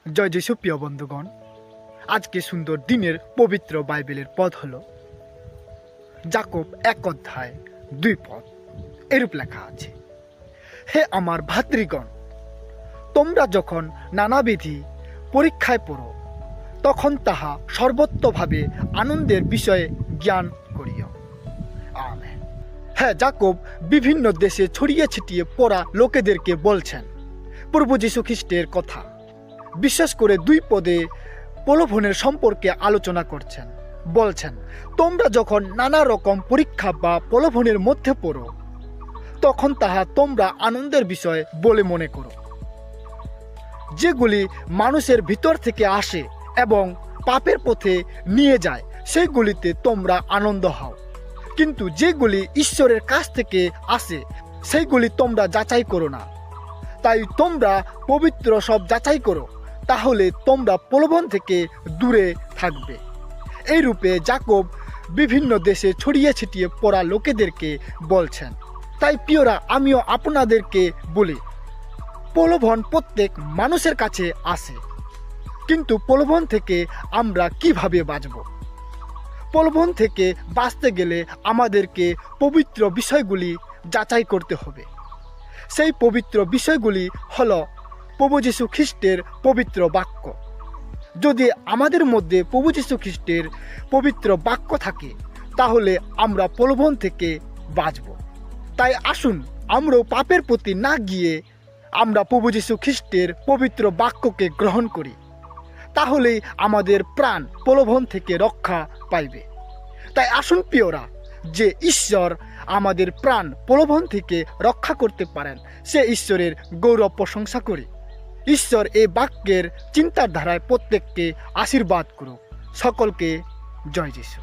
জয় যিশু প্রিয় বন্ধুগণ, আজকে সুন্দর দিনের পবিত্র বাইবেলের পদ হল যাকব 1:2 এরূপ লেখা আছে, হে আমার ভাতৃগণ, তোমরা যখন নানাবিধি পরীক্ষায় পড়ো, তখন তাহা সর্বত্রভাবে আনন্দের বিষয়ে জ্ঞান করিও। আমেন। হ্যাঁ, যাকব বিভিন্ন দেশে ছড়িয়ে ছিটিয়ে পড়া লোকেদেরকে বলছেন প্রভু যীশু খ্রিস্টের কথা। বিশেষ করে 2 পদে প্রলোভনের সম্পর্কে আলোচনা করছেন। বলছেন, তোমরা যখন নানা রকম পরীক্ষা বা প্রলোভনের মধ্যে পড়ো, তখন তাহা তোমরা আনন্দের বিষয় বলে মনে করো। যেগুলি মানুষের ভিতর থেকে আসে এবং পাপের পথে নিয়ে যায়, সেগুলিতে তোমরা আনন্দ হও। কিন্তু যেগুলি ঈশ্বরের কাছ থেকে আসে, সেইগুলি তোমরা যাচাই করো না। তাই তোমরা পবিত্র সব যাচাই করো, তাহলে তোমরা প্রলোভন থেকে দূরে থাকবে। এই রূপে যাকব বিভিন্ন দেশে ছড়িয়ে ছিটিয়ে পড়া লোকেদেরকে বলছেন। তাই প্রিয়রা, আমিও আপনাদেরকে বলি, প্রলোভন প্রত্যেক মানুষের কাছে আসে, কিন্তু প্রলোভন থেকে আমরা কিভাবে বাঁচব? প্রলোভন থেকে বাঁচতে গেলে আমাদেরকে পবিত্র বিষয়গুলি যাচাই করতে হবে। সেই পবিত্র বিষয়গুলি হল প্রভু যীশু খ্রিস্টের পবিত্র বাক্য। যদি আমাদের মধ্যে প্রভু যীশু খ্রিস্টের পবিত্র বাক্য থাকে, তাহলে আমরা প্রলোভন থেকে বাঁচব। তাই আসুন, আমরাও পাপের প্রতি না গিয়ে আমরা প্রভু যীশু খ্রিস্টের পবিত্র বাক্যকে গ্রহণ করি। তাহলেই আমাদের প্রাণ প্রলোভন থেকে রক্ষা পাইবে। তাই আসুন প্রিয়রা, যে ঈশ্বর আমাদের প্রাণ প্রলোভন থেকে রক্ষা করতে পারেন, সে ঈশ্বরের গৌরব প্রশংসা করি। ঈশ্বর এই বাক্যের চিন্তার ধারায় প্রত্যেককে আশীর্বাদ করুক। সকলকে জয় যিশু।